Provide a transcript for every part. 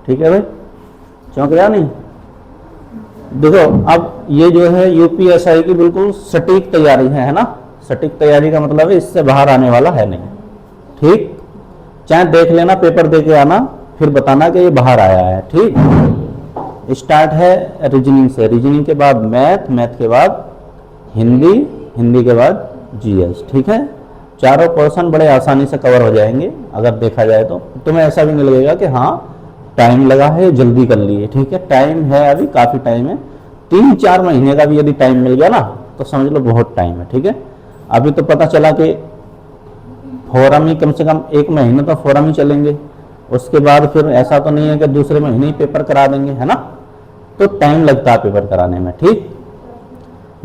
ठीक है भाई, चौंक गया नहीं? देखो अब ये जो है यूपीएसआई की बिल्कुल सटीक तैयारी है ना। सटीक तैयारी का मतलब है इससे बाहर आने वाला है नहीं। ठीक, चाहे देख लेना, पेपर दे के आना, फिर बताना कि ये बाहर आया है। ठीक, स्टार्ट है रीजनिंग से, रीजनिंग के बाद मैथ, मैथ के बाद हिंदी, हिंदी के बाद जीएस। ठीक है, चारों पोर्शन बड़े आसानी से कवर हो जाएंगे अगर देखा जाए तो। तुम्हें ऐसा भी नहीं लगेगा कि हाँ टाइम लगा है, जल्दी कर लिए। ठीक है, टाइम है, अभी काफ़ी टाइम है। 3-4 महीने का भी यदि टाइम मिल गया ना तो समझ लो बहुत टाइम है। ठीक है, अभी तो पता चला कि फोरम ही कम से कम 1 महीने तो फोरम ही चलेंगे, उसके बाद फिर ऐसा तो नहीं है कि दूसरे महीने ही पेपर करा देंगे, है ना। तो टाइम लगता है पेपर कराने में। ठीक,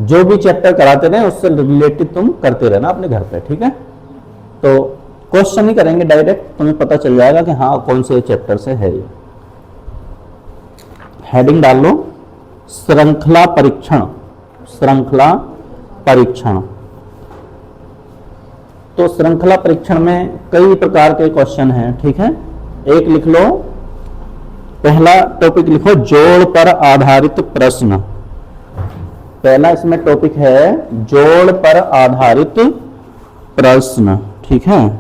जो भी चैप्टर कराते रहे उससे रिलेटेड तुम करते रहना अपने घर पे। ठीक है, तो क्वेश्चन ही करेंगे डायरेक्ट, तुम्हें पता चल जाएगा कि हाँ कौन से चैप्टर से है ये। हेडिंग डाल लो, श्रृंखला परीक्षण। श्रृंखला परीक्षण, तो श्रृंखला परीक्षण में कई प्रकार के क्वेश्चन हैं। ठीक है, एक लिख लो, पहला टॉपिक लिखो जोड़ पर आधारित प्रश्न। पहला इसमें टॉपिक है जोड़ पर आधारित प्रश्न। ठीक है,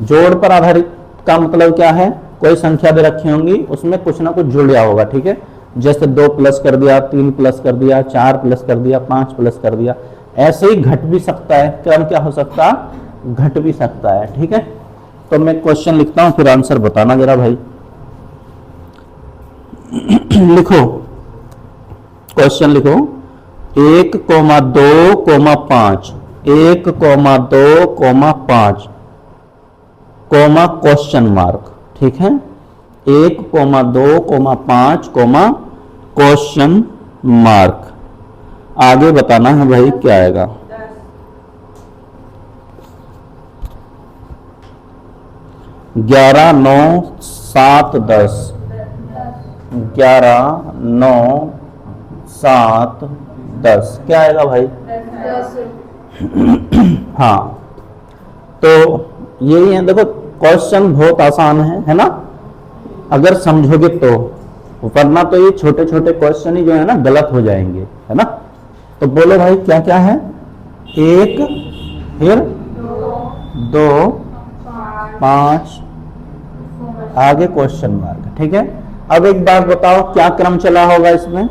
जोड़ पर आधारित का मतलब क्या है, कोई संख्या दे रखी होंगी, उसमें कुछ ना कुछ जुड़ गया होगा। ठीक है, जैसे 2 प्लस कर दिया, 3 प्लस कर दिया, 4 प्लस कर दिया, 5 प्लस कर दिया। ऐसे ही घट भी सकता है, क्रम क्या हो सकता है, घट भी सकता है। ठीक है, तो मैं क्वेश्चन लिखता हूं, फिर आंसर बताना जरा भाई। लिखो, क्वेश्चन लिखो, 1,2,5, 1,2,5 कोमा क्वेश्चन मार्क। ठीक है, 1,2,5 क्वेश्चन मार्क। आगे बताना है भाई क्या आएगा। 11, 9, 7, 10, 11, 9, 7, 10 क्या आएगा भाई? हाँ, तो यही है। देखो क्वेश्चन बहुत आसान है ना, अगर समझोगे तो। वरना तो ये छोटे छोटे क्वेश्चन ही जो है ना गलत हो जाएंगे, है ना। तो बोलो भाई क्या क्या है? 1, फिर 2, 5, आगे क्वेश्चन मार्क। ठीक है, अब एक बात बताओ, क्या क्रम चला होगा इसमें?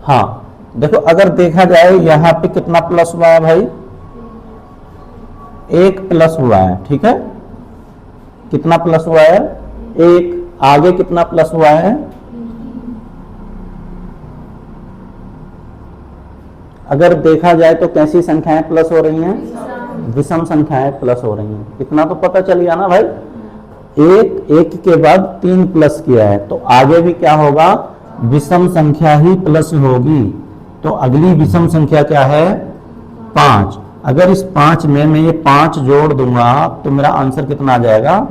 हाँ, देखो अगर देखा जाए यहाँ पे कितना प्लस हुआ है भाई? 1 प्लस हुआ है। ठीक है, कितना प्लस हुआ है? 1। आगे कितना प्लस हुआ है? अगर देखा जाए तो कैसी संख्याएं प्लस हो रही हैं? विषम संख्याएं प्लस हो रही हैं। इतना तो पता चल गया ना भाई। 1 के बाद 3 प्लस किया है, तो आगे भी क्या होगा? विषम संख्या ही प्लस होगी। तो अगली विषम संख्या क्या है? 5। अगर इस 5 में मैं ये 5 जोड़ दूंगा तो मेरा आंसर कितना आ जाएगा?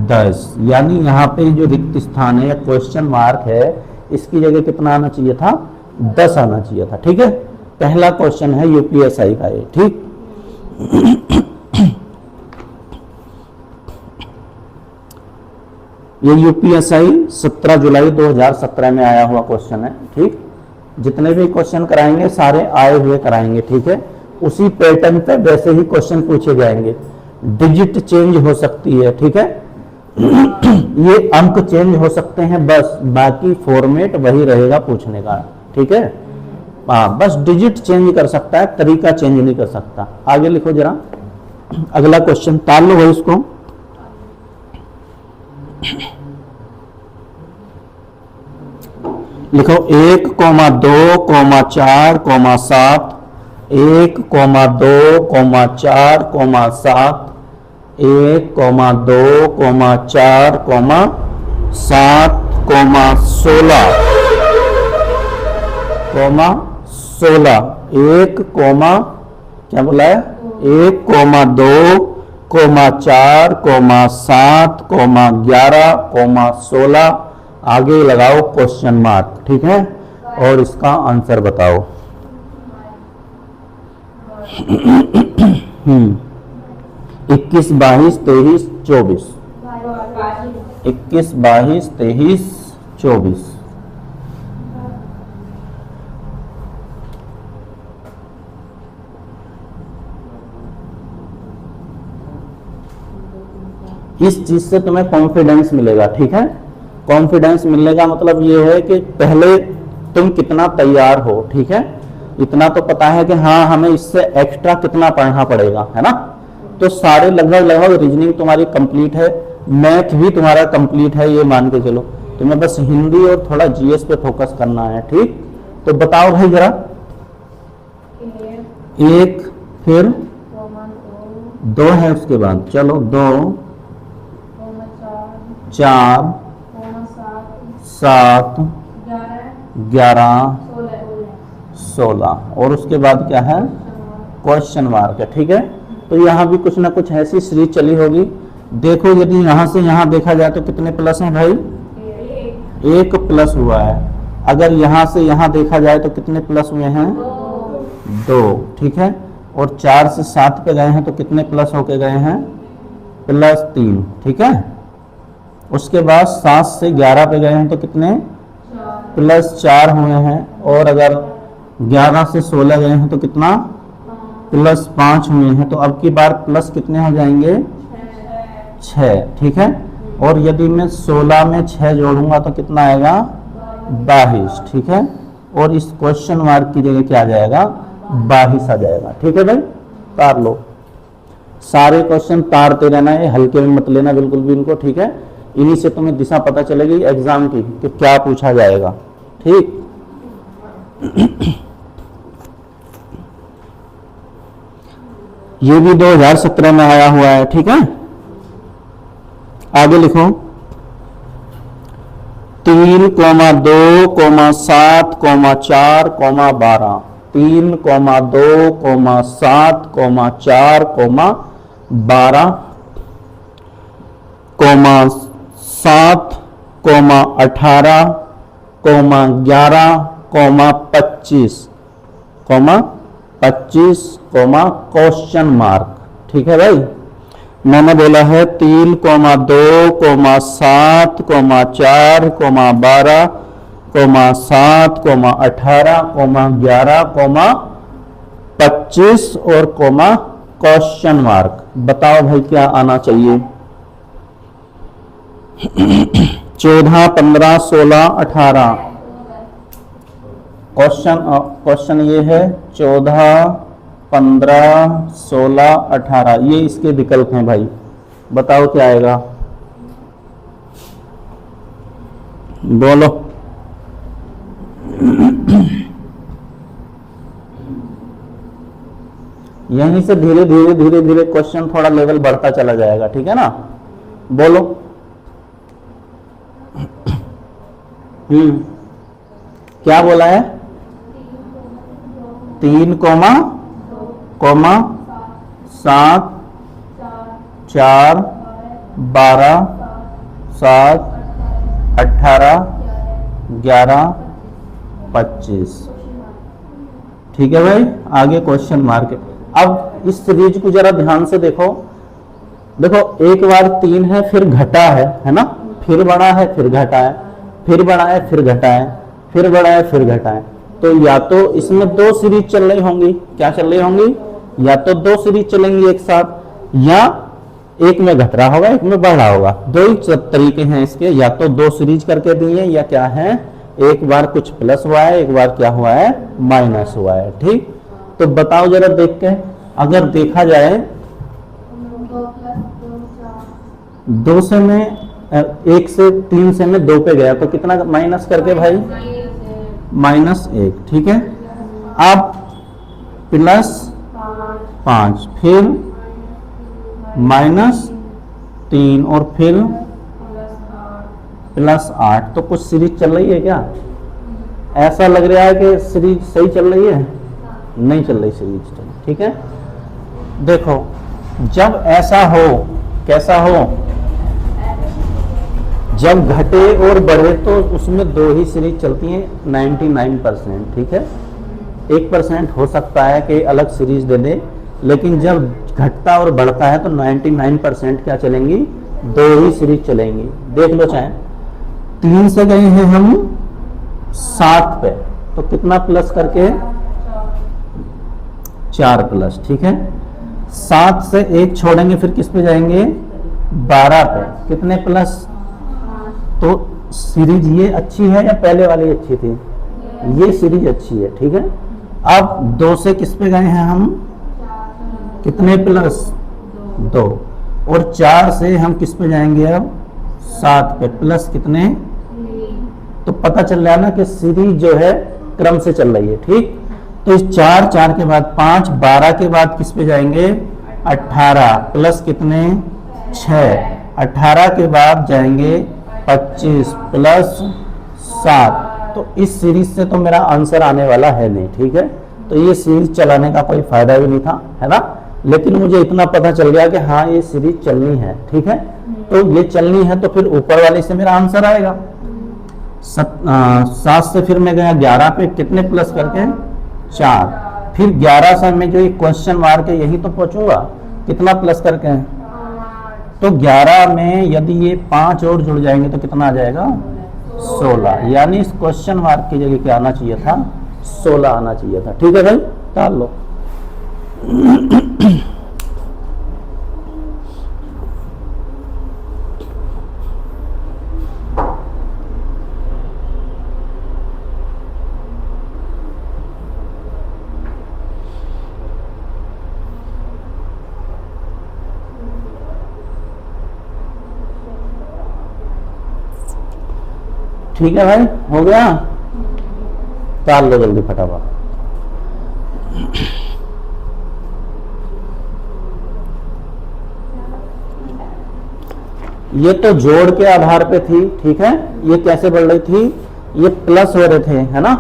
10। यानी यहाँ पे जो रिक्त स्थान है या क्वेश्चन मार्क है, इसकी जगह कितना आना चाहिए था? 10 आना चाहिए था। ठीक है, पहला क्वेश्चन है यूपीएसआई का ये। ठीक, ये यूपीएसआई 17 जुलाई 2017 में आया हुआ क्वेश्चन है। ठीक, जितने भी क्वेश्चन कराएंगे सारे आए हुए कराएंगे। ठीक है, उसी पैटर्न पे वैसे ही क्वेश्चन पूछे जाएंगे। डिजिट चेंज हो सकती है। ठीक है, ये अंक चेंज हो सकते हैं बस, बाकी फॉर्मेट वही रहेगा पूछने का। ठीक है, हाँ, बस डिजिट चेंज कर सकता है, तरीका चेंज नहीं कर सकता। आगे लिखो जरा, अगला क्वेश्चन ताल लो भाई इसको। लिखो 1,2,4,7, 1,2,4,7, 1,2,4,7,16 1, क्या बोला है? 1,2,4,7,11,16 आगे लगाओ क्वेश्चन मार्क। ठीक है, और इसका आंसर बताओ। 21, 22, 23, 24, 21, 22, 23, 24। इस चीज से तुम्हें कॉन्फिडेंस मिलेगा, ठीक है। कॉन्फिडेंस मिलने का मतलब ये है कि पहले तुम कितना तैयार हो, ठीक है। इतना तो पता है कि हाँ हमें इससे एक्स्ट्रा कितना पढ़ना पड़ेगा, है ना। तो सारे लगभग रीजनिंग तुम्हारी कंप्लीट है, मैथ भी तुम्हारा कंप्लीट है, ये मान के चलो। तुम्हें बस हिंदी और थोड़ा जीएस पे फोकस करना है, ठीक। तो बताओ भाई जरा, एक, फिर 2 है उसके बाद, चलो 2, 4, 7, 11, 16 और उसके बाद क्या है, क्वेश्चन मार्क है, ठीक है। तो यहाँ भी कुछ ना कुछ ऐसी सीरीज चली होगी। देखो यदि यहाँ से यहाँ देखा जाए तो कितने प्लस हैं भाई, 1 प्लस हुआ है। अगर यहाँ से यहाँ देखा जाए तो कितने प्लस हुए हैं, 2, ठीक है। और 4 से 7 पे गए हैं तो कितने प्लस होके गए हैं, +3, ठीक है। उसके बाद 7 से 11 पे गए हैं तो कितने, +4 हुए हैं। और अगर 11 से 16 गए हैं तो कितना, +5 हुए हैं। तो अब की बार प्लस कितने हो जाएंगे, 6, ठीक है। और यदि मैं 16 में 6 जोड़ूंगा तो कितना आएगा, 22, ठीक है। और इस क्वेश्चन मार्क की जगह क्या आ जाएगा, 22 आ जाएगा, ठीक है भाई। तार लो, सारे क्वेश्चन तारते रहना है, हल्के में मत लेना बिल्कुल भी इनको, ठीक है। इन्हीं से तुम्हें दिशा पता चलेगी एग्जाम की कि क्या पूछा जाएगा, ठीक। ये भी 2017 में आया हुआ है, ठीक है। आगे लिखो, 3, 2, 7, 4, 12, 3, 2, 7, 4, 12, 7, 18, 11, 25, क्वेश्चन मार्क, ठीक है भाई। मैंने बोला है 3, 2, 7, 4, 12, 7, 18, 11, 25 और क्वेश्चन मार्क। बताओ भाई क्या आना चाहिए, 14, 15, 16, 18। क्वेश्चन ये है 14, 15, 16, 18, ये इसके विकल्प हैं भाई। बताओ क्या आएगा, बोलो। यहीं से धीरे धीरे क्वेश्चन थोड़ा लेवल बढ़ता चला जाएगा, ठीक है ना। बोलो। क्या बोला है, 3, 7, 4, 12, 7, 18, 11, 25, ठीक है भाई। आगे क्वेश्चन मार्क। अब इस सीरीज को जरा ध्यान से देखो। एक बार 3 है, फिर घटा है ना, फिर बढ़ा है, फिर घटा है, फिर बढ़ा है, फिर घटा है, फिर बढ़ा है, फिर घटा है। तो या तो इसमें 2 सीरीज चल रही होंगी, क्या चल रही होंगी, या तो 2 सीरीज चलेंगी एक साथ, या एक में घट रहा होगा, एक में बढ़ रहा होगा। 2 ही तरीके हैं इसके, या तो 2 सीरीज करके दिए, या क्या है, एक बार कुछ प्लस हुआ है, एक बार क्या हुआ है, माइनस हुआ है, ठीक। तो बताओ जरा देख के, अगर देखा जाए 2 से में 1 से 3 से में 2 पे गया तो कितना माइनस करके भाई, -1, ठीक है। अब +5, फिर -3 और फिर +8। तो कुछ सीरीज चल रही है क्या, ऐसा लग रहा है कि सीरीज सही चल रही है, नहीं चल रही सीरीज, ठीक है। देखो जब ऐसा हो, कैसा हो, जब घटे और बढ़े तो उसमें 2 ही सीरीज चलती हैं 99%, ठीक है। 1% हो सकता है कि अलग सीरीज दे दे, लेकिन जब घटता और बढ़ता है तो 99% क्या चलेंगी, 2 ही सीरीज चलेंगी। देख लो चाहे 3 से गए हैं हम 7 पे, तो कितना प्लस करके 4 प्लस, ठीक है। 7 से 1 छोड़ेंगे फिर किस पे जाएंगे, 12 पे, कितने प्लस। तो सीरीज ये अच्छी है या पहले वाली अच्छी थी, ये सीरीज अच्छी है, ठीक है। अब 2 से किस पे गए हैं हम, कितने प्लस 2, और 4 से हम किस पे जाएंगे अब 7 पे, प्लस कितने। तो पता चल रहा है ना कि सीरीज जो है क्रम से चल रही है, ठीक। तो इस 4 के बाद 5, 12 के बाद किस पे जाएंगे 18, प्लस कितने 6, 18 के बाद जाएंगे 25 प्लस 7। तो इस सीरीज से तो मेरा आंसर आने वाला है नहीं, ठीक है। तो ये सीरीज चलाने का कोई फायदा भी नहीं था, है ना। लेकिन मुझे इतना पता चल गया कि हाँ ये सीरीज चलनी है, ठीक है। तो ये चलनी है तो फिर ऊपर वाले से मेरा आंसर आएगा। 7 से फिर मैं गया 11 पे, कितने प्लस करके 4, फिर 11 से मैं जो क्वेश्चन मार के यही तो पहुंचूंगा, कितना प्लस करके। तो 11 में यदि ये 5 और जुड़ जाएंगे तो कितना आ जाएगा 16, यानी इस क्वेश्चन मार्क की जगह क्या आना चाहिए था 16 आना चाहिए था, ठीक है भाई। टाल लो। ठीक है भाई, हो गया। टाल लो जल्दी फटाफट। ये तो जोड़ के आधार पे थी, ठीक है। ये कैसे बढ़ रही थी, ये प्लस हो रहे थे, है ना।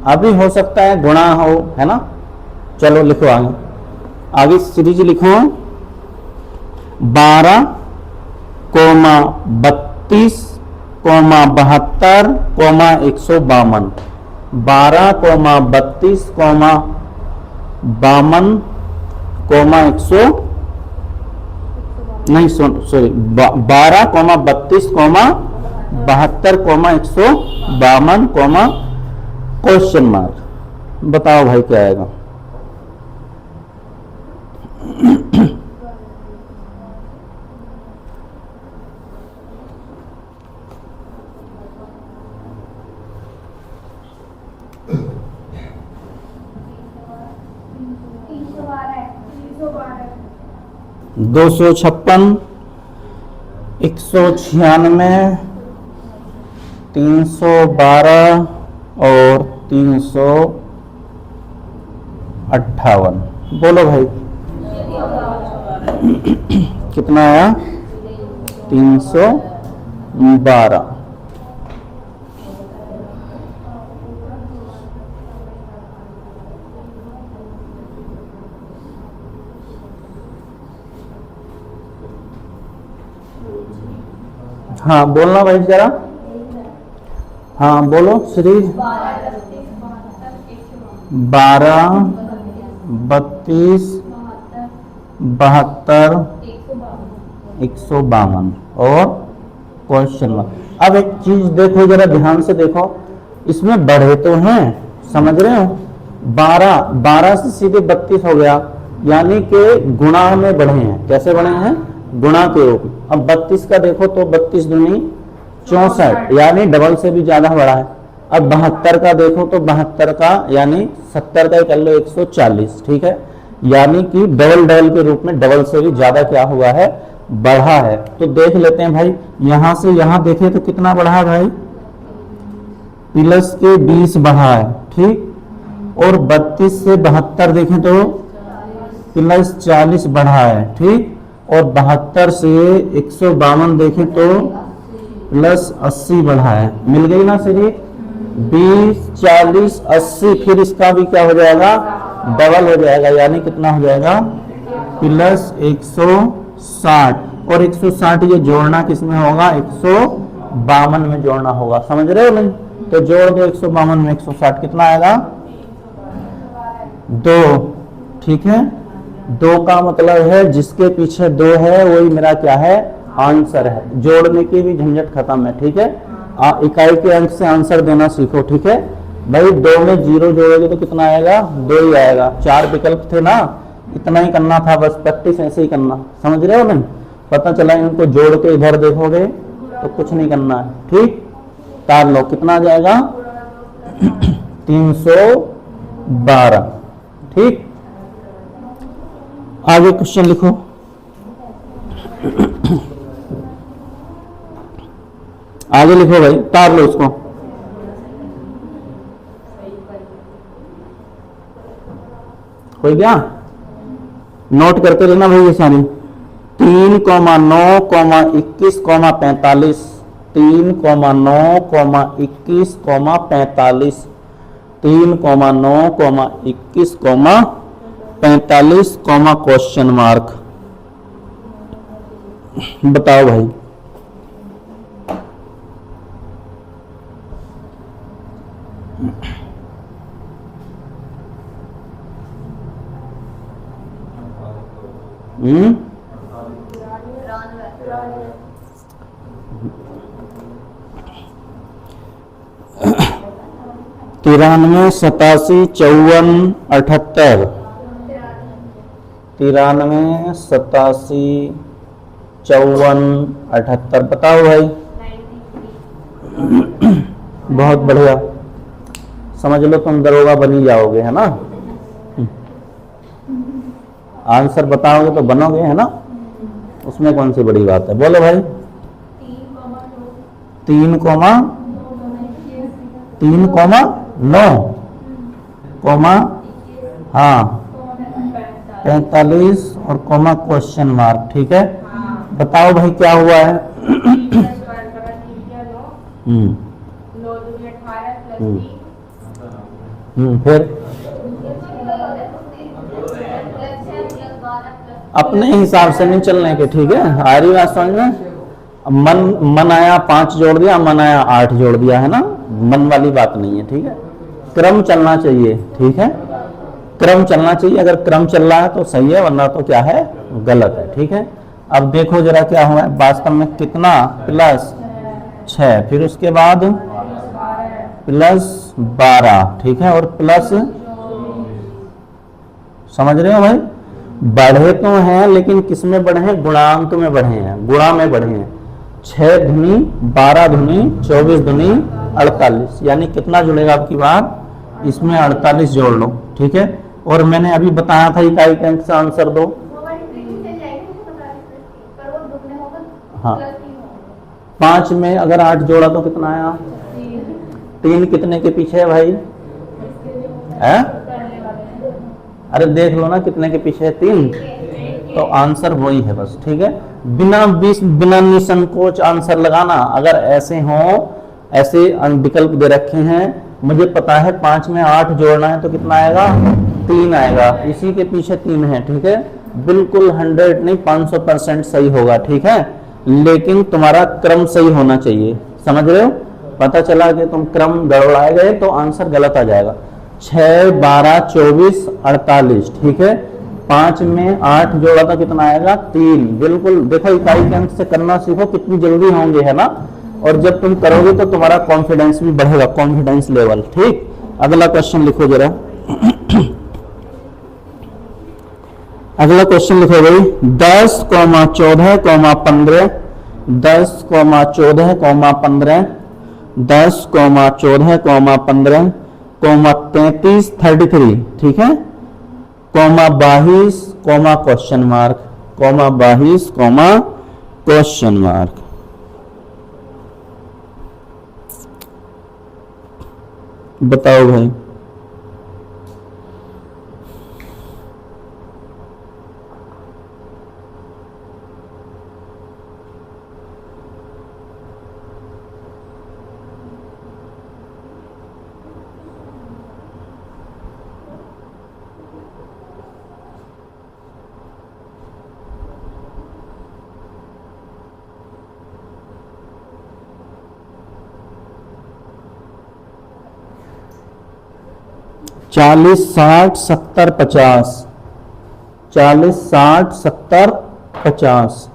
अभी हो सकता है गुणा हो, है ना। चलो लिखो आगे, आगे सीरीज लिखो 12, 32, 72, 152, 12, 32, 52, 100 नहीं सॉरी 12, 32, 72, 152, क्वेश्चन मार्क। बताओ भाई क्या आएगा। दो 256, 196, 312 और 358। बोलो भाई कितना आया 312। हाँ बोलना भाई जरा, हाँ बोलो सीरीज 12, 32, 72, 152 और क्वेश्चन मार्क। अब एक चीज देखो जरा ध्यान से देखो, इसमें बढ़े तो हैं, समझ रहे हो। 12 से सीधे 32 हो गया, यानी कि गुणा में बढ़े हैं। कैसे बढ़े हैं, गुणा के रूप में। अब 32 का देखो तो 32 दूनी 64, यानी डबल से भी ज्यादा बढ़ा है। अब 72 का देखो तो 72 का यानी 70 का ही कर लो 140, ठीक है। यानी कि डबल के रूप में डबल से भी ज्यादा क्या हुआ है, बढ़ा है। तो देख लेते हैं भाई, यहां से यहां देखें तो कितना बढ़ा है भाई, प्लस के 20 बढ़ा है, ठीक। और 32 से 72 देखें तो प्लस 40 बढ़ा है, ठीक। और 72 से 152 देखें तो प्लस 80 बढ़ा है। मिल गई ना सीरीज 20, 40, 80, फिर इसका भी क्या हो जाएगा, डबल हो जाएगा, यानी कितना हो जाएगा प्लस 160। और 160 ये जोड़ना किसमें होगा, 152 में जोड़ना होगा, समझ रहे हो नहीं। तो जोड़ दो 152 में 160, कितना आएगा 2, ठीक है। दो का मतलब है जिसके पीछे दो है वही मेरा क्या है, आंसर है। जोड़ने की भी झंझट खत्म है, ठीक है। इकाई के अंक से आंसर देना सीखो, ठीक है भाई। दो में जीरो जोड़ोगे तो कितना आएगा, दो ही आएगा। चार विकल्प थे ना, इतना ही करना था बस, प्रैक्टिस ऐसे ही करना, समझ रहे हो नहीं। पता चला इनको जोड़ के इधर देखोगे तो कुछ नहीं करना है, ठीक। तार लो, कितना आ जाएगा 312, ठीक। आगे क्वेश्चन लिखो। आगे लिखो भाई, तार लो इसको। कोई क्या नोट करते रहना भाई ये सारी। 3,9,21,45, 3,9,21,45, 3,9,21,45, क्वेश्चन मार्क। बताओ भाई। हम्म, 93, 87, 54, 78, 93, 87, 54, 78। बताओ भाई। बहुत बढ़िया, समझ लो तुम दरोगा बन ही जाओगे, है ना। आंसर बताओगे तो बनोगे, है ना, उसमें कौन सी बड़ी बात है। बोलो भाई। 3,9, हाँ 45 और कॉमा क्वेश्चन मार्क, ठीक है। बताओ भाई क्या हुआ है। फिर अपने हिसाब से नहीं चलने के, ठीक है। आ रही बात समझ में। मन आया 5 जोड़ दिया, मन आया 8 जोड़ दिया, है ना, मन वाली बात नहीं है, ठीक है। क्रम चलना चाहिए, ठीक है, क्रम चलना चाहिए। अगर क्रम चल रहा है तो सही है, वरना तो क्या है, गलत है, ठीक है। अब देखो जरा क्या हुआ है वास्तव में। कितना, +6, फिर उसके बाद +12, ठीक है, और प्लस, समझ रहे हो भाई। बढ़े तो हैं लेकिन किस में बढ़े हैं, गुणांक में बढ़े हैं, गुणा में बढ़े हैं। 6 दूनी 12 दूनी 24 दूनी 48, यानी कितना जुड़ेगा आपकी बात, इसमें 48 जोड़ लो, ठीक है। और मैंने अभी बताया था इकाई के अंक से आंसर दो। हाँ, 5 में अगर 8 जोड़ा तो कितना आया, 3 कितने के पीछे है भाई, है? अरे देख लो ना कितने के पीछे है, 3, तो आंसर वही है बस, ठीक है। बिना निसंकोच आंसर लगाना। अगर ऐसे हो, ऐसे विकल्प दे रखे हैं, मुझे पता है 5 में 8 जोड़ना है तो कितना आएगा, 3 आएगा, इसी के पीछे 3 है, ठीक है। बिल्कुल 100 नहीं 500% सही होगा, ठीक है। लेकिन तुम्हारा क्रम सही होना चाहिए, समझ रहे हो। पता चला कि तुम क्रम गड़बड़ाए गए तो आंसर गलत आ जाएगा। 6, 12, 24, 48, ठीक है। 5 में 8 जोड़ा था कितना आएगा, 3। बिल्कुल देखो इकाई के अंक से करना सीखो, कितनी जल्दी होंगे, है ना। और जब तुम करोगे तो तुम्हारा कॉन्फिडेंस भी बढ़ेगा, कॉन्फिडेंस लेवल, ठीक। अगला क्वेश्चन लिखो जरा। अगला क्वेश्चन लिखो भाई। 10, 14, 15, 10, 14, 15, 10, 14, 15, 33, 33, ठीक है, (22), क्वेश्चन मार्क, (22), क्वेश्चन मार्क। बताओ भाई। (40, 60, 70, 50), 40, 60, 70, 50।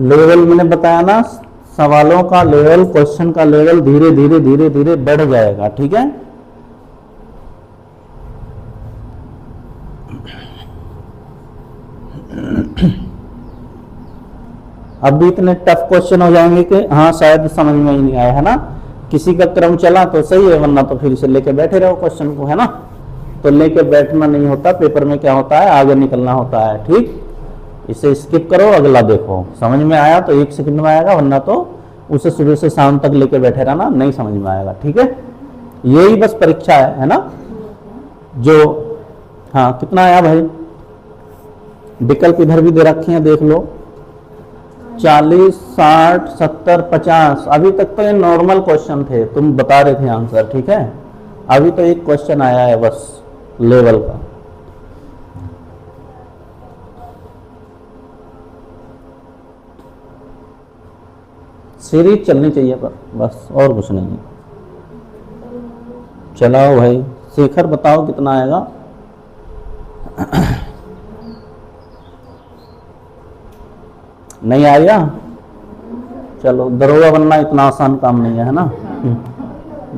लेवल मैंने बताया ना, सवालों का लेवल, क्वेश्चन का लेवल धीरे धीरे धीरे धीरे बढ़ जाएगा, ठीक है। अब भी इतने टफ क्वेश्चन हो जाएंगे कि हाँ शायद समझ में ही नहीं आया, है ना। किसी का क्रम चला तो सही है, वरना तो फिर से लेके बैठे रहो क्वेश्चन को, है ना। तो लेके बैठना नहीं होता, पेपर में क्या होता है, आगे निकलना होता है, ठीक। इसे स्किप करो, अगला देखो। समझ में आया तो 1 सेकंड में आएगा, वरना तो उसे सुबह से शाम तक लेके बैठे रहना, नहीं समझ में आएगा, ठीक है। यही बस परीक्षा है ना। जो हाँ कितना आया भाई, विकल्प इधर भी दे रखे हैं, देख लो। 40, 60, 70, 50। अभी तक तो ये नॉर्मल क्वेश्चन थे, तुम बता रहे थे आंसर, ठीक है। अभी तो एक क्वेश्चन आया है बस लेवल का। सीरीज चलनी चाहिए पर बस, और कुछ नहीं है। चलाओ भाई, शेखर बताओ कितना आएगा। नहीं आया, चलो। दरोगा बनना इतना आसान काम नहीं है ना।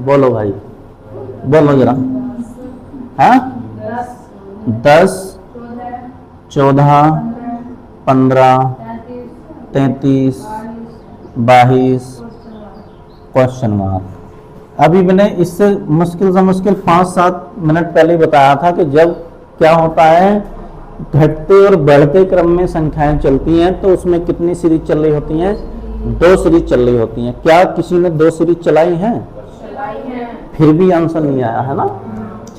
बोलो भाई, बोलो जरा। हाँ 10, 14, 15, 33, 22 क्वेश्चन मार्क। अभी मैंने इससे मुश्किल से मुश्किल 5-7 मिनट पहले बताया था कि जब क्या होता है, घटते और बढ़ते क्रम में संख्याएं चलती हैं तो उसमें कितनी सीरीज चल रही होती हैं, 2 सीरीज चल रही होती हैं। क्या किसी ने 2 सीरीज चलाई हैं? फिर भी आंसर नहीं आया, है ना।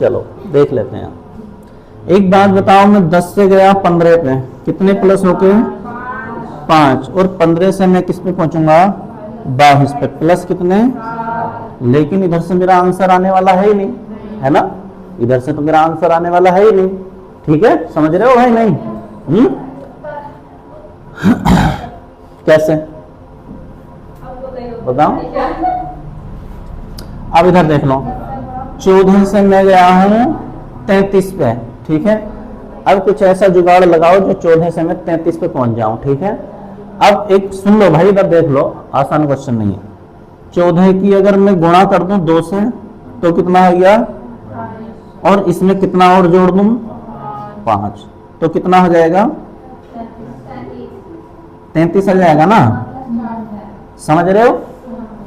चलो देख लेते हैं। एक बात बताओ, मैं 10 से गया 15 पे, कितने प्लस होके 5, और 15 से मैं किस पे पहुंचूंगा 22 पे, प्लस कितने। लेकिन इधर से मेरा आंसर आने वाला है ही नहीं, है ना। इधर से तो मेरा आंसर आने वाला है ही नहीं, ठीक है। समझ रहे हो भाई? नहीं कैसे बताओ। अब इधर देख लो, 14 से मैं गया हूं 33 पे, ठीक है। अब कुछ ऐसा जुगाड़ लगाओ जो 14 से मैं 33 पे पहुंच जाऊं, ठीक है। अब एक सुन लो भाई, इधर देख लो, आसान क्वेश्चन नहीं है। 14 की अगर मैं गुणा कर दूं 2 से तो कितना हो गया, और इसमें कितना और जोड़ दूं 5, तो कितना हो जाएगा 33 आ जाएगा ना। समझ रहे हो?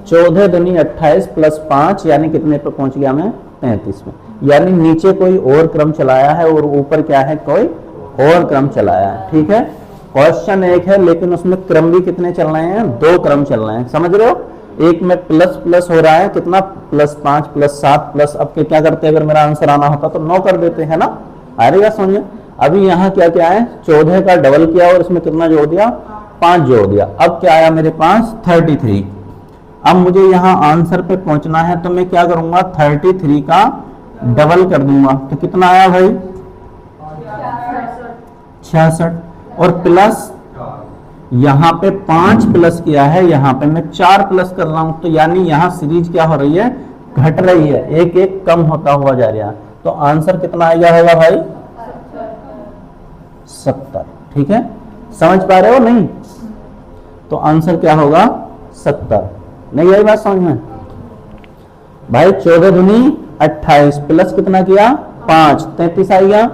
14 दूनी 28 प्लस 5 यानी कितने पे पहुंच गया मैं 33 में। यानी नीचे कोई और क्रम चलाया है और ऊपर क्या है, कोई और क्रम चलाया है, ठीक है। क्वेश्चन एक है लेकिन उसमें क्रम भी कितने चल रहे हैं, 2 क्रम चल रहे हैं। समझ रहे हो? एक में प्लस प्लस हो रहा है, कितना +5 +7 प्लस, अब क्या करते अगर मेरा आंसर आना होता तो 9 कर देते, है ना। आ रही बात समझे? अभी यहाँ क्या क्या है, 14 का डबल किया और इसमें कितना जोड़ दिया, 5 जोड़ दिया। अब क्या आया मेरे पास 33। अब मुझे यहाँ आंसर पे पहुंचना है तो मैं क्या करूंगा, 33 का डबल कर दूंगा, तो कितना आया भाई 66, और प्लस यहाँ पे 5 प्लस किया है, यहाँ पे मैं 4 प्लस कर रहा हूं, तो यानी यहाँ सीरीज क्या हो रही है, घट रही है, एक एक कम होता हुआ जा रहा है। तो आंसर कितना आ गया होगा भाई 70, ठीक है। समझ पा रहे हो? नहीं तो आंसर क्या होगा 70। नहीं यही बात समझ में भाई। 14 दूनी 28 प्लस कितना किया 5, 33 आ गया।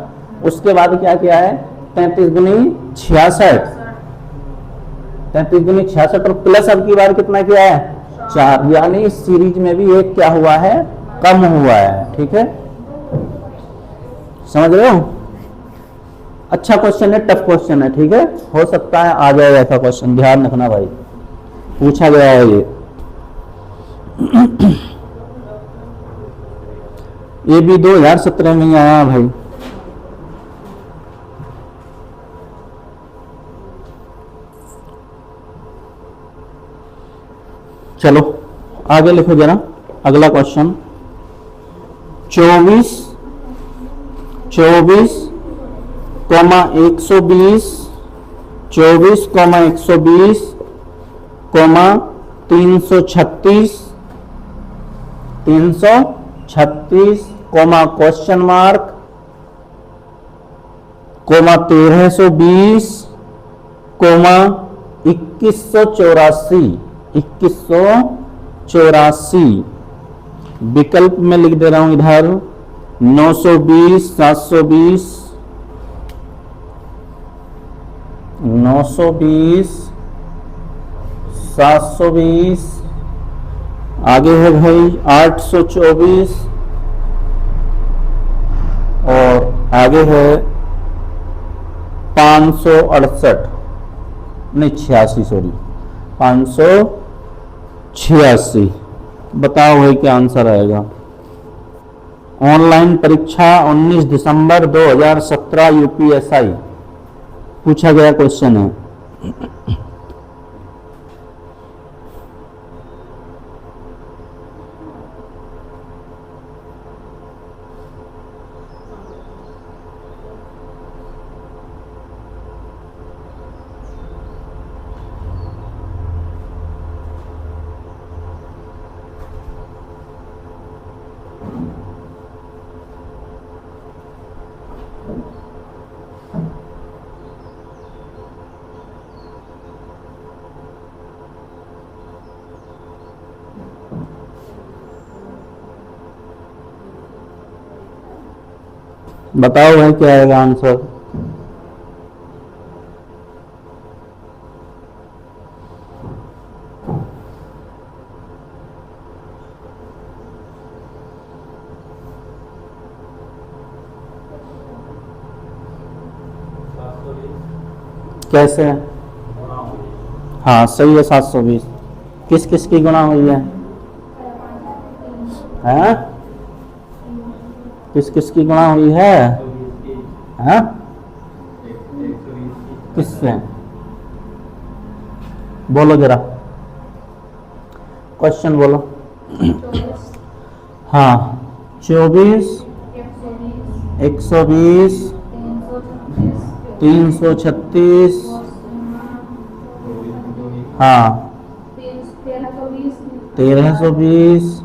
उसके बाद क्या किया है, 33 दूनी 66, 33 दूनी 66, और प्लस अब की बार कितना किया है 4, यानी इस सीरीज में भी एक क्या हुआ है, कम हुआ है, ठीक है। समझ रहे हो? अच्छा क्वेश्चन है, टफ क्वेश्चन है, ठीक है। हो सकता है आ जाए ऐसा क्वेश्चन, ध्यान रखना भाई, पूछा गया है ये भी 2017 में ही आया भाई। चलो आगे लिखो जरा, अगला question 24, 120, 120, 24, 120, 336 336 comma question mark comma 1320 comma 2184 विकल्प में लिख दे रहा हूं इधर 920 720 920 720 आगे है भाई 824 और आगे है 568 नहीं 86 सॉरी 586। बताओ भाई क्या आंसर आएगा। ऑनलाइन परीक्षा 19 दिसंबर 2017 यूपीएसआई पूछा गया क्वेश्चन है। बताओ भाई क्या आएगा आंसर। कैसे? हाँ सही है 720। किस किस की गुणा हुई है? हैं? किस किस की गुणा हुई है? हैं? किससे? बोलो जरा क्वेश्चन बोलो। हाँ 24 120 336 हाँ 1320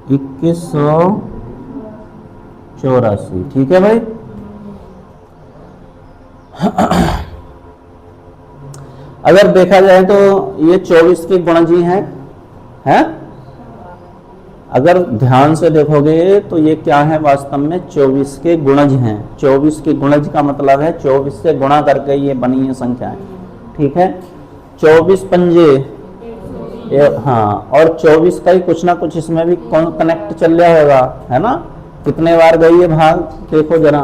2184। ठीक है भाई। अगर देखा जाए तो ये 24 के गुणज हैं हैं। अगर ध्यान से देखोगे तो ये क्या है वास्तव में 24 के गुणज हैं। 24 के गुणज का मतलब है 24 से गुणा करके ये बनी है संख्याएं। ठीक है 24 पंजे हाँ और 24 का ही कुछ ना कुछ इसमें भी कनेक्ट चल रहा होगा है ना। कितने बार गई है भाग देखो जरा।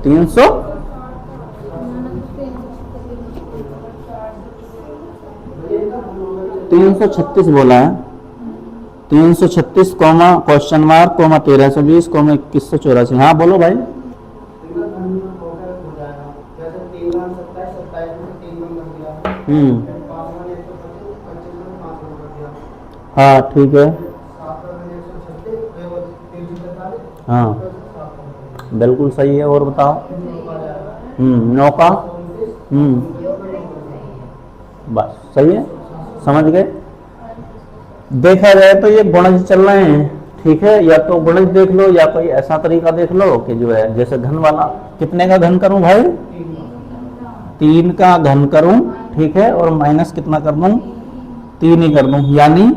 300 336 बोला है। 336 comma question mark comma 1320 comma 2184। हाँ बोलो भाई। हाँ ठीक है हाँ बिल्कुल सही है। और बताओ 9 का बस सही है। समझ गए। देखा जाए तो ये गुणज चल रहे हैं। ठीक है या तो गुणज देख लो या कोई ऐसा तरीका देख लो कि जो है जैसे घन वाला। कितने का घन करूं भाई? 3 का घन करूं। ठीक है और माइनस कितना कर दूं? 3 ही कर दूं यानी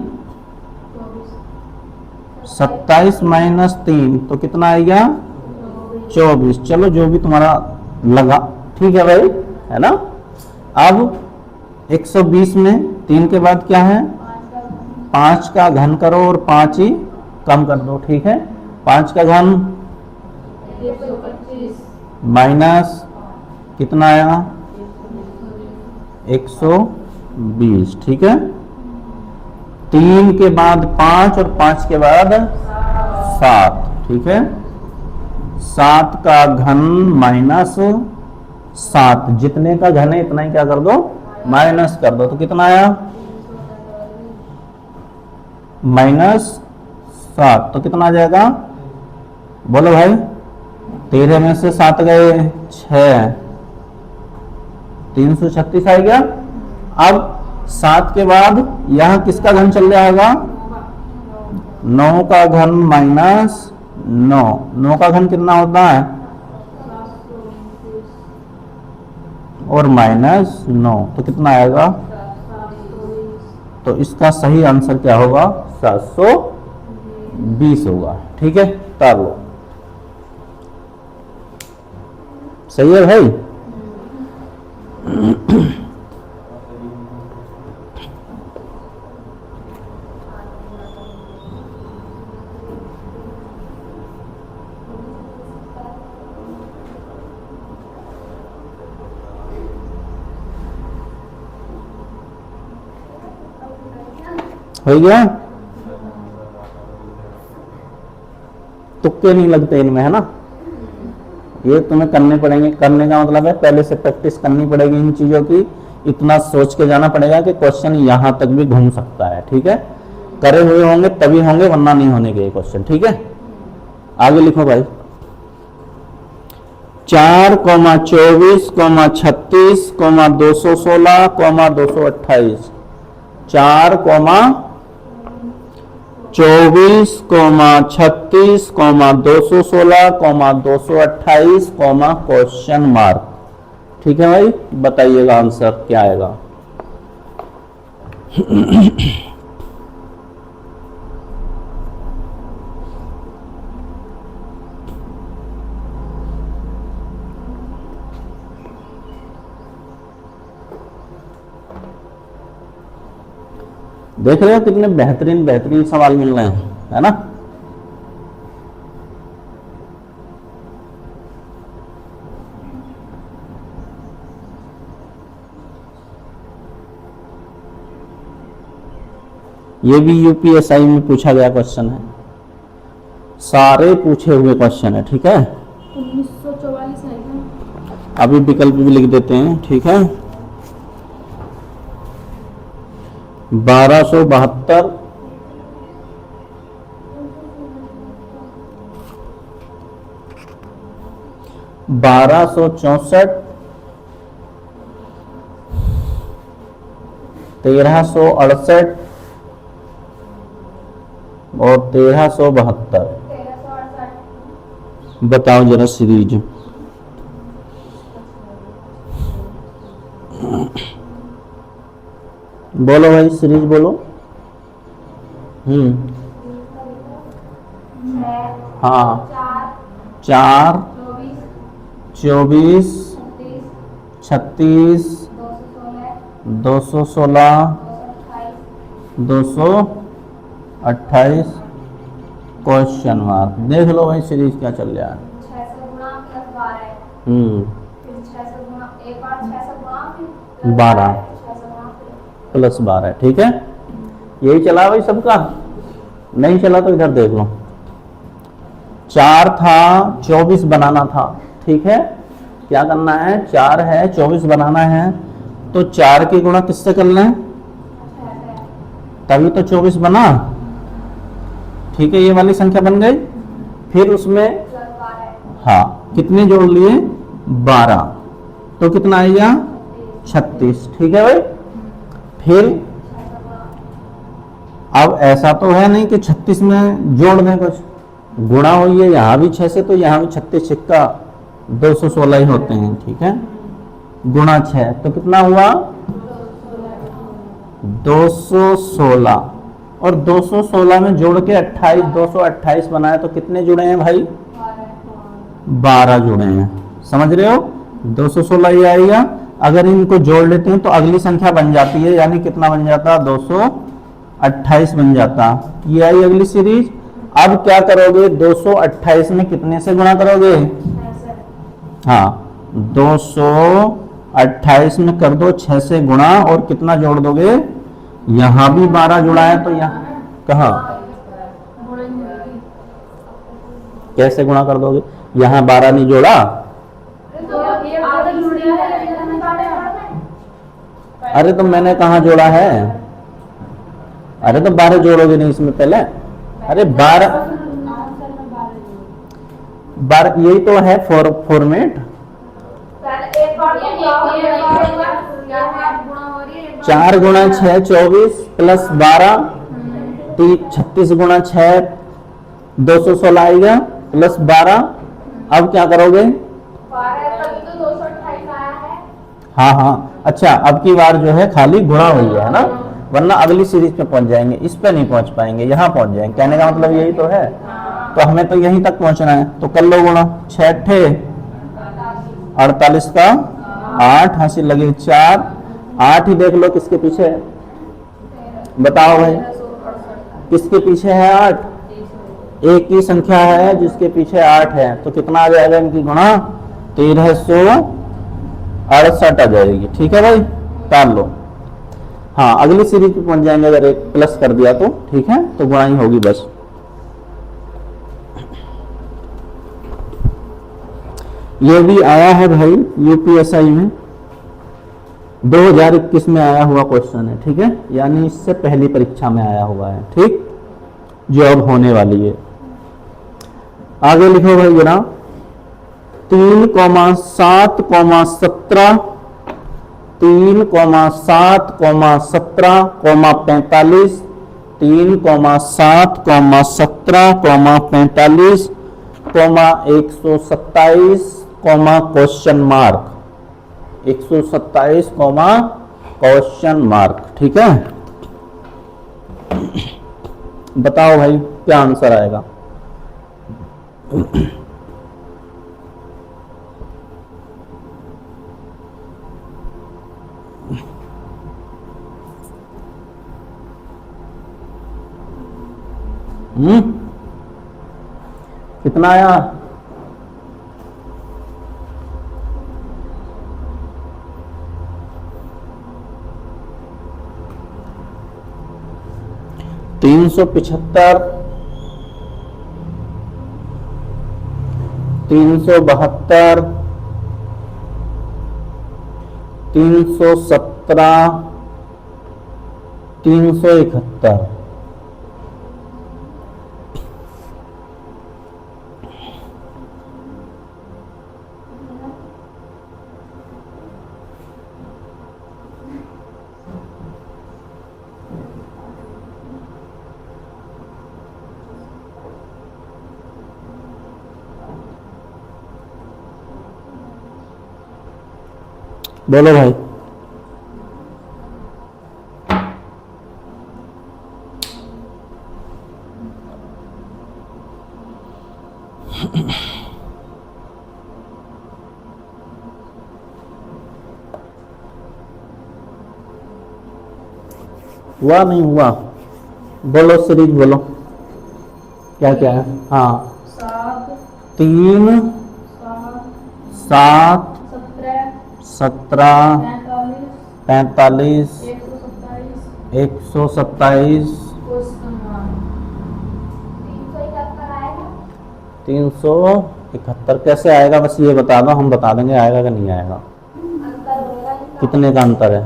27 माइनस 3 तो कितना आएगा? 24। चलो जो भी तुम्हारा लगा। ठीक है भाई है ना। अब 120 में 3 के बाद क्या है? 5 का घन करो और 5 ही कम कर दो। ठीक है 5 का घन माइनस कितना आया? 120। ठीक है 3 के बाद 5 और 5 के बाद 7। ठीक है 7 का घन माइनस 7। जितने का घन है इतना ही क्या कर दो? माइनस कर दो। तो कितना आया? -7। तो कितना आ जाएगा? बोलो भाई। 13 में से 7 गए 6 336 आ गया। अब 7 के बाद यहाँ किसका घन चल जाएगा? 9 का घन माइनस 9, 9 का घन कितना होता है? और माइनस 9, तो कितना आएगा? तो इसका सही आंसर क्या होगा? 720 होगा। ठीक है, तार लो। सही है भाई? हो गया? तुक्के नहीं लगते इनमें, है ना? ये तुम्हें करने पड़ेंगे। करने का मतलब है पहले से प्रैक्टिस करनी पड़ेगी इन चीजों की। इतना सोच के जाना पड़ेगा कि क्वेश्चन यहां तक भी घूम सकता है। ठीक है, करे हुए होंगे तभी होंगे, वरना नहीं होने के क्वेश्चन। ठीक है, आगे लिखो भाई। 4, 24, 36, 216, 228। 4, 24, 36, 216, 228, क्वेश्चन मार्क। ठीक है भाई, बताइएगा आंसर क्या आएगा। देख रहे हो कितने बेहतरीन बेहतरीन सवाल मिल रहे हैं, है ना? ये भी यूपीएसआई में पूछा गया क्वेश्चन है, सारे पूछे हुए क्वेश्चन है। ठीक है, 1944 है क्या? अभी विकल्प भी लिख देते हैं। ठीक है, 1272, 1264, 1368 और 1372। बताओ जरा सीरीज। बोलो भाई, सीरीज बोलो। हाँ, 4, 24, 36, 216, 228, क्वेश्चन मार्क। देख लो भाई सीरीज क्या चल रहा है। 12 प्लस 12। ठीक है, यही चला भाई सबका। नहीं चला तो इधर देख लो। 4 था, 24 बनाना था। ठीक है, क्या करना है? 4 है, 24 बनाना है, तो 4 की गुणा किससे करना है? तभी तो 24 बना। ठीक है, ये वाली संख्या बन गई। फिर उसमें हाँ कितने जोड़ लिए? 12, तो कितना आएगा? 36। ठीक है भाई। फिर अब ऐसा तो है नहीं कि 36 में जोड़ दें कुछ, गुणा हुई है यहाँ भी 6 से, तो यहाँ भी 36 छिक्का 216 ही होते हैं। ठीक है, गुणा 6 तो कितना हुआ? 216, और 216 में जोड़ के 28, 228 बनाया, तो कितने जुड़े हैं भाई? 12 जुड़े हैं। समझ रहे हो? 216 ही आएगा। अगर इनको जोड़ लेते हैं तो अगली संख्या बन जाती है, यानी कितना बन जाता? 228 बन जाता। ये आई अगली सीरीज। अब क्या करोगे? 228 में कितने से गुणा करोगे? हाँ, 228 में कर दो 6 से गुणा, और कितना जोड़ दोगे? यहाँ भी 12 जुड़ा है, तो यहाँ कहाँ कैसे गुणा कर दोगे? यहाँ 12 नहीं जोड़ा। अरे तो मैंने कहाँ जोड़ा है? अरे तो 12 जोड़ोगे नहीं इसमें पहले? अरे 12 यही तो है फॉर्मेट। 4 गुणा 6 24 प्लस 12 36 गुणा 6 216 आएगा प्लस 12। अब क्या करोगे? हाँ हाँ, अच्छा अब की बार जो है खाली गुणा हुई है ना, वरना अगली सीरीज पे पहुंच जाएंगे, इस पे नहीं पहुंच पाएंगे, यहाँ पहुंच जाएंगे। कहने का मतलब यही तो है। तो हमें तो यहीं तक पहुंचना है, तो कर लो गुणा। 6 ठे 48 का 8 हासिल लगे 4, 8 ही देख लो किसके पीछे है, बताओ भाई किसके पीछे है 8? एक ही संख्या है जिसके पीछे 8 है, तो कितना आ जाएगा इनकी गुणा? 1368 आ जाएगी। ठीक है भाई, ताल लो। हाँ, अगली सीरीज पे पहुंच जाएंगे अगर एक प्लस कर दिया तो। ठीक है, तो गुणा ही होगी बस। ये भी आया है भाई यूपीएसआई में, 2021 में आया हुआ क्वेश्चन है। ठीक है, यानी इससे पहली परीक्षा में आया हुआ है। ठीक, जो अब होने वाली है। आगे लिखो भाई जरा, 3,7,17 3,7,17,45 3,7,17,45 127 क्वेश्चन मार्क 127 क्वेश्चन मार्क। ठीक है, बताओ भाई क्या आंसर आएगा? कितना आया? तीन 375 372 317 371। बोलो भाई। हुआ नहीं हुआ? बोलो सीरीज बोलो, क्या क्या है? हाँ, 3 7 17 45 127 371। कैसे आएगा बस ये बता दो, हम बता देंगे आएगा कि नहीं आएगा। कितने का अंतर है?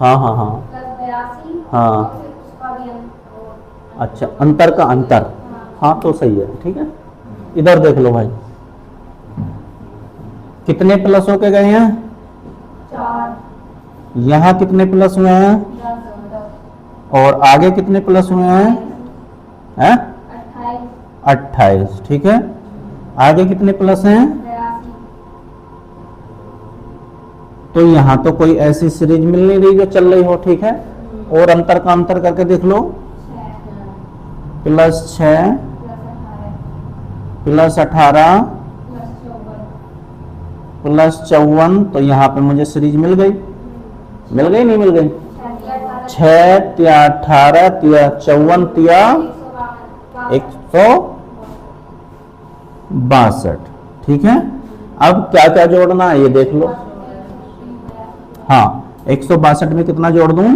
हाँ हाँ हाँ हाँ, अच्छा अंतर का अंतर, हाँ तो सही है। ठीक है, इधर देख लो भाई, कितने प्लस होके गए हैं? 4। यहाँ कितने प्लस हुए हैं? 10। और आगे कितने प्लस हुए हैं? 28। ठीक है, आगे कितने प्लस हैं? 82। तो यहाँ तो कोई ऐसी सीरीज मिल नहीं रही जो चल रही हो। ठीक है, और अंतर का अंतर करके देख लो, +6 +18 +54। तो यहाँ पे मुझे सीरीज मिल गई, मिल गई नहीं मिल गई? 6 × 18 × 54 × 162। ठीक है, अब क्या क्या जोड़ना है ये देख लो। हाँ, 162 में कितना जोड़ दूं?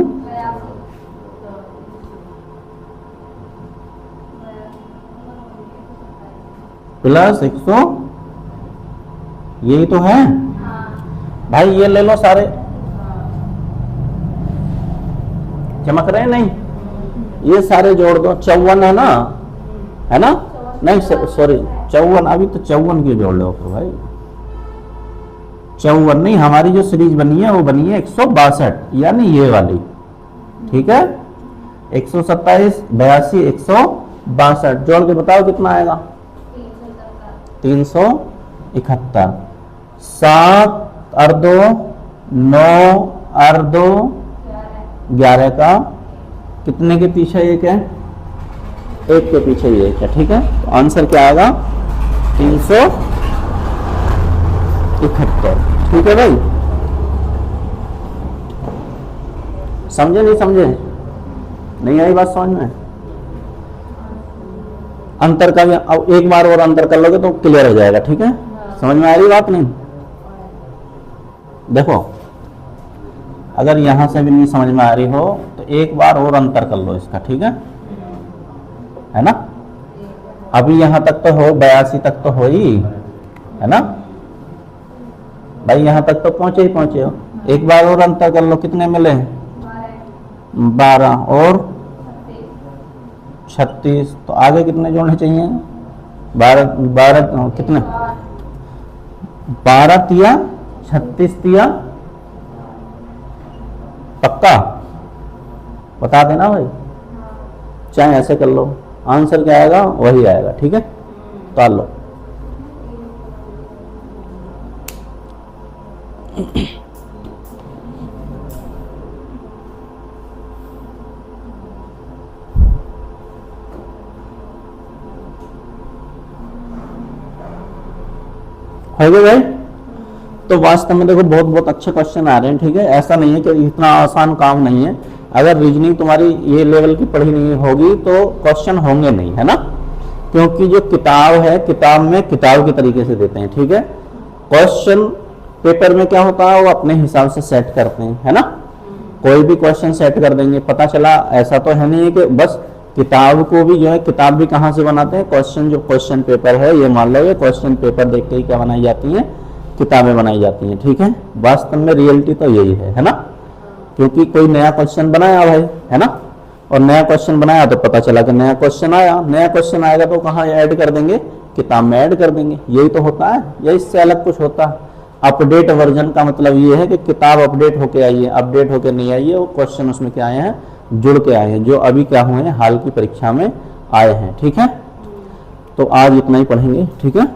प्लस 100, यही तो है भाई। ये ले लो सारे, चमक रहे नहीं? ये सारे जोड़ दो, 54 है ना, है ना? नहीं सॉरी 54, अभी तो 54 की जोड़ लो भाई, 54 नहीं, हमारी जो सीरीज बनी है वो बनी है 162, यानी ये वाली, ठीक है। 127, 82, 162 जोड़ के बताओ कितना आएगा? 371। 7 और 2 9 और 2 11 का कितने के पीछे एक है? 1 के पीछे एक है, ठीक है। तो आंसर क्या आएगा? 371, ठीक है भाई। समझे नहीं समझे? नहीं आई बात समझ में? अंतर का भी अब एक बार और अंतर कर लोगे तो क्लियर हो जाएगा, ठीक है। समझ में आ रही बात? नहीं देखो, अगर यहां से भी नहीं समझ में आ रही हो तो एक बार और अंतर कर लो इसका, ठीक है ना। अभी यहां तक तो हो, 82 तक तो हो ही, है ना भाई, यहां तक तो पहुंचे ही पहुंचे हो। एक बार और अंतर कर लो, कितने मिले? 12 और 36, तो आगे कितने जोड़ने चाहिए? 12 कितने? 12 तिया 36 तिया, पक्का बता देना भाई, चाहे ऐसे कर लो, आंसर क्या आएगा वही आएगा, ठीक है। तो लो हो गए भाई। तो वास्तव में देखो बहुत बहुत अच्छे क्वेश्चन आ रहे हैं, ठीक है। ऐसा नहीं है कि इतना आसान काम नहीं है। अगर रीजनिंग तुम्हारी ये लेवल की पढ़ी नहीं होगी तो क्वेश्चन होंगे नहीं, है ना, क्योंकि जो किताब है, किताब में किताब के तरीके से देते हैं, ठीक है। क्वेश्चन पेपर में क्या होता है, वो अपने हिसाब से सेट करते हैं, है ना। कोई भी क्वेश्चन सेट कर देंगे, पता चला ऐसा तो है नहीं है कि बस किताब को भी जो है, किताब भी कहाँ से बनाते हैं, क्वेश्चन जो क्वेश्चन पेपर है, ये मान लो ये क्वेश्चन पेपर देख के ही क्या बनाई जाती है, किताबें बनाई जाती हैं, ठीक है। वास्तव में रियलिटी तो यही है ना, क्योंकि कोई नया क्वेश्चन बनाया भाई, है ना, और नया क्वेश्चन बनाया तो पता चला कि नया क्वेश्चन आया, नया क्वेश्चन आएगा तो कहाँ ऐड कर देंगे, किताब में ऐड कर देंगे, यही तो होता है, या इससे अलग कुछ होता है। अपडेट वर्जन का मतलब ये है कि किताब अपडेट होके आई है, अपडेट होके नहीं आई है, वो क्वेश्चन उसमें क्या आए हैं, जुड़ के आए हैं, जो अभी क्या हुए हैं, हाल की परीक्षा में आए हैं, ठीक है। तो आज इतना ही पढ़ेंगे, ठीक है।